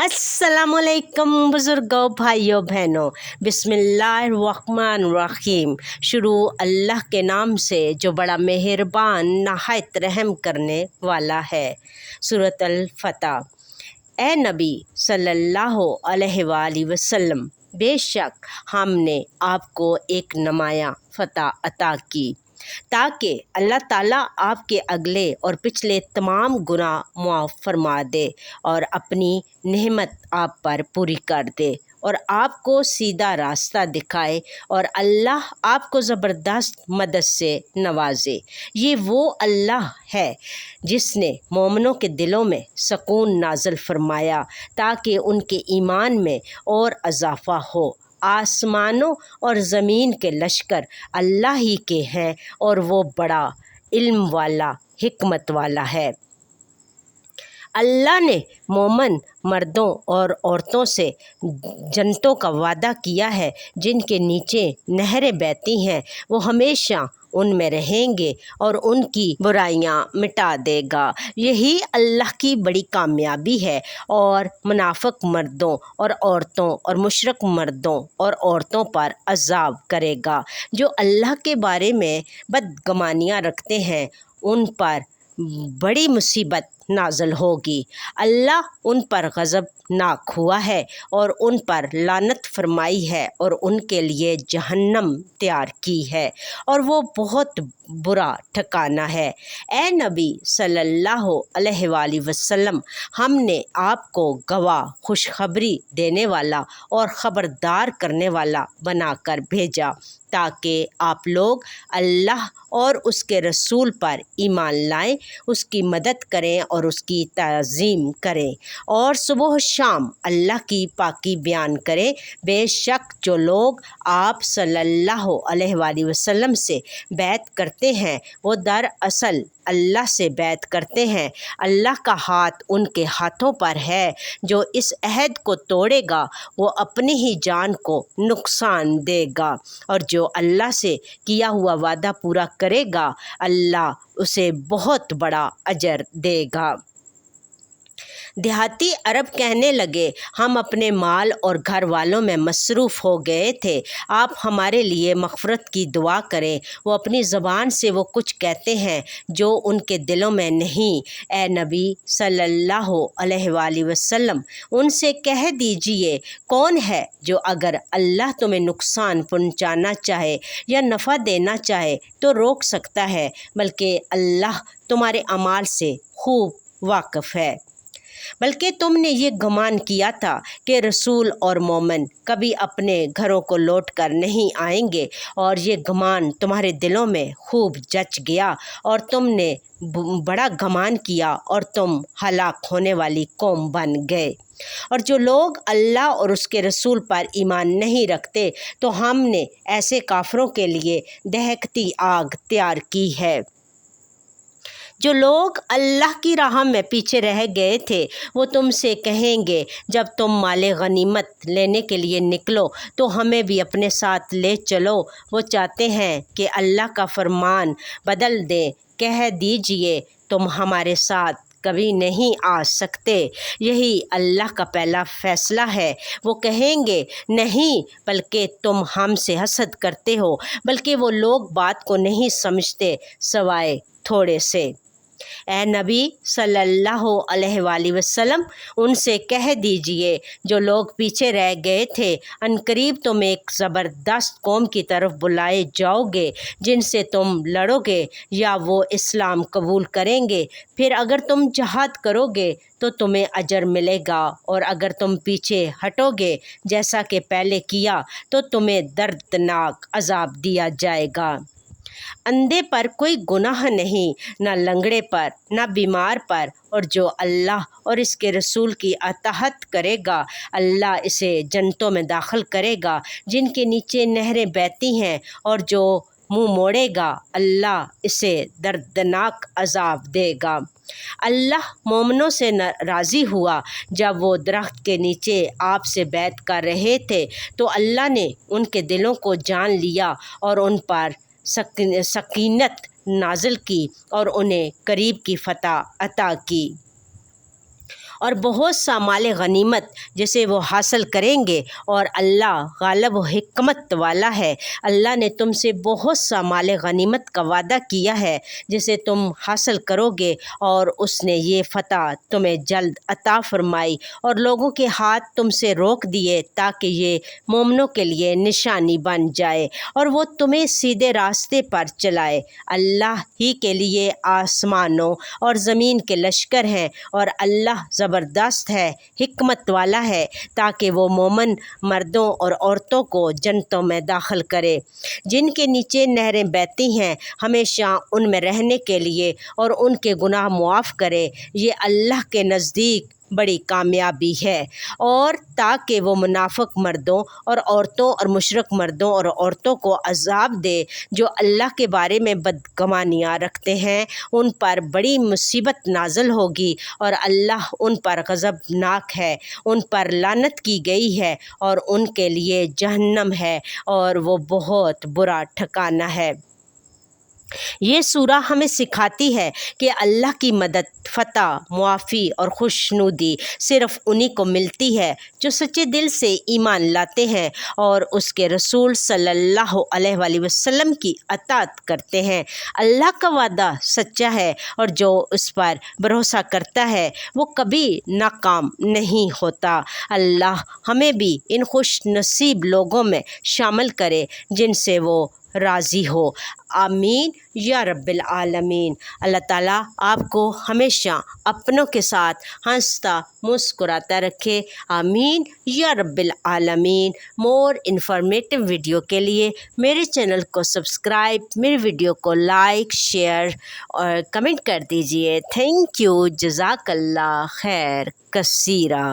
अस्सलामुअलैकुम बुज़ुर्गों, भाइयों बहनों। बिस्मिल्लाहिर्रहमानिर्रहीम। शुरू अल्लाह के नाम से जो बड़ा मेहरबान नहायत रहम करने वाला है। सूरत अल फतह। ए नबी सल्लल्लाहु अलैहि वसल्लम, बेशक हमने आपको एक नमाया फ़तह अता की ताकि अल्लाह ताला आपके अगले और पिछले तमाम गुनाह मुआफ़ फरमा दे और अपनी नेमत आप पर पूरी कर दे और आपको सीधा रास्ता दिखाए और अल्लाह आपको ज़बरदस्त मदद से नवाजे। ये वो अल्लाह है जिसने मोमिनों के दिलों में सकून नाज़िल फरमाया ताकि उनके ईमान में और इजाफ़ा हो। आसमानों और ज़मीन के लश्कर अल्लाह ही के हैं और वो बड़ा इल्म वाला, हिकमत वाला है। अल्लाह ने मोमन मर्दों और औरतों से जन्नतों का वादा किया है जिनके नीचे नहरें बहती हैं। वो हमेशा उनमें रहेंगे और उनकी बुराइयां मिटा देगा। यही अल्लाह की बड़ी कामयाबी है। और मुनाफिक मर्दों और औरतों और मुशरिक मर्दों और औरतों पर अज़ाब करेगा। जो अल्लाह के बारे में बदगुमानियाँ रखते हैं उन पर बड़ी मुसीबत नाज़िल होगी। अल्लाह उन पर गज़बनाक हुआ है और उन पर लानत फरमाई है और उनके लिए जहन्नम तैयार की है और वो बहुत बुरा ठिकाना है। ए नबी सल्लल्लाहु अलैहि वसल्लम, हमने आपको गवाह, खुशखबरी देने वाला और ख़बरदार करने वाला बनाकर भेजा ताकि आप लोग अल्लाह और उसके रसूल पर ईमान लाएं, उसकी मदद करें और उसकी ताज़ीम करें और सुबह शाम अल्लाह की पाकी बयान करें। बेशक जो लोग आप सल्लल्लाहु अलैहि वसल्लम से बैत करते हैं वो दरअसल अल्लाह से बैत करते हैं। अल्लाह का हाथ उनके हाथों पर है। जो इस अहद को तोड़ेगा वो अपनी ही जान को नुकसान देगा और जो अल्लाह से किया हुआ वादा पूरा करेगा अल्लाह उसे बहुत बड़ा अजर देगा। देहाती अरब कहने लगे, हम अपने माल और घर वालों में मसरूफ़ हो गए थे, आप हमारे लिए मग़फ़िरत की दुआ करें। वो अपनी ज़बान से वो कुछ कहते हैं जो उनके दिलों में नहीं। ए नबी सल्लल्लाहु अलैहि वसल्लम, उनसे कह दीजिए, कौन है जो अगर अल्लाह तुम्हें नुकसान पहुँचाना चाहे या नफ़ा देना चाहे तो रोक सकता है, बल्कि अल्लाह तुम्हारे अमाल से खूब वाकिफ़ है। बल्कि तुमने ये गुमान किया था कि रसूल और मोमिन कभी अपने घरों को लौट कर नहीं आएंगे और ये गुमान तुम्हारे दिलों में खूब जच गया और तुमने बड़ा गुमान किया और तुम हलाक होने वाली कौम बन गए। और जो लोग अल्लाह और उसके रसूल पर ईमान नहीं रखते तो हमने ऐसे काफिरों के लिए दहकती आग तैयार की है। जो लोग अल्लाह की राह में पीछे रह गए थे वो तुमसे कहेंगे, जब तुम माले गनीमत लेने के लिए निकलो तो हमें भी अपने साथ ले चलो। वो चाहते हैं कि अल्लाह का फरमान बदल दें। कह दीजिए, तुम हमारे साथ कभी नहीं आ सकते, यही अल्लाह का पहला फ़ैसला है। वो कहेंगे, नहीं, बल्कि तुम हमसे हसद करते हो। बल्कि वो लोग बात को नहीं समझते सिवाय थोड़े से। ए नबी सल्लल्लाहु अलैहि वसल्लम, उनसे कह दीजिए, जो लोग पीछे रह गए थे, अनकरीब तुम एक ज़बरदस्त कौम की तरफ बुलाए जाओगे जिनसे तुम लड़ोगे या वो इस्लाम कबूल करेंगे। फिर अगर तुम जहाद करोगे तो तुम्हें अजर मिलेगा और अगर तुम पीछे हटोगे जैसा कि पहले किया तो तुम्हें दर्दनाक अजाब दिया जाएगा। अंधे पर कोई गुनाह नहीं, न लंगड़े पर, न बीमार पर, और जो अल्लाह और इसके रसूल की अताअत करेगा अल्लाह इसे जन्नतों में दाखिल करेगा जिनके नीचे नहरें बहती हैं, और जो मुँह मोड़ेगा अल्लाह इसे दर्दनाक अजाब देगा। अल्लाह मोमिनों से राज़ी हुआ जब वो दरख्त के नीचे आपसे बैत कर रहे थे तो अल्लाह ने उनके दिलों को जान लिया और उन पर सकीनत नाज़िल की और उन्हें करीब की फ़तह अता की। اور بہت سا مال غنیمت جسے وہ حاصل کریں گے، اور اللہ غالب و حکمت والا ہے۔ اللہ نے تم سے بہت سا مال غنیمت کا وعدہ کیا ہے جسے تم حاصل کرو گے، اور اس نے یہ فتح تمہیں جلد عطا فرمائی اور لوگوں کے ہاتھ تم سے روک دیے تاکہ یہ مومنوں کے لیے نشانی بن جائے اور وہ تمہیں سیدھے راستے پر چلائے۔ اللہ ہی کے لیے آسمانوں اور زمین کے لشکر ہیں، اور اللہ زبردست ہے، حکمت والا ہے، تاکہ وہ مومن مردوں اور عورتوں کو جنتوں میں داخل کرے جن کے نیچے نہریں بہتی ہیں، ہمیشہ ان میں رہنے کے لیے، اور ان کے گناہ معاف کرے۔ یہ اللہ کے نزدیک بڑی کامیابی ہے۔ اور تاکہ وہ منافق مردوں اور عورتوں اور مشرک مردوں اور عورتوں کو عذاب دے جو اللہ کے بارے میں بدگمانیاں رکھتے ہیں، ان پر بڑی مصیبت نازل ہوگی، اور اللہ ان پر غضبناک ہے، ان پر لعنت کی گئی ہے، اور ان کے لیے جہنم ہے، اور وہ بہت برا ٹھکانہ ہے۔ یہ سورہ ہمیں سکھاتی ہے کہ اللہ کی مدد، فتح، معافی اور خوشنودی صرف انہی کو ملتی ہے جو سچے دل سے ایمان لاتے ہیں اور اس کے رسول صلی اللہ علیہ وآلہ وسلم کی اطاعت کرتے ہیں۔ اللہ کا وعدہ سچا ہے، اور جو اس پر بھروسہ کرتا ہے وہ کبھی ناکام نہیں ہوتا۔ اللہ ہمیں بھی ان خوش نصیب لوگوں میں شامل کرے جن سے وہ راضی ہو۔ آمین یا رب العالمین۔ اللہ تعالیٰ آپ کو ہمیشہ اپنوں کے ساتھ ہنستا مسکراتا رکھے۔ آمین یا رب العالمین۔ مور انفارمیٹیو ویڈیو کے لیے میرے چینل کو سبسکرائب، میرے ویڈیو کو لائک، شیئر اور کمنٹ کر دیجئے۔ تھینک یو، جزاک اللہ خیر کثیرہ۔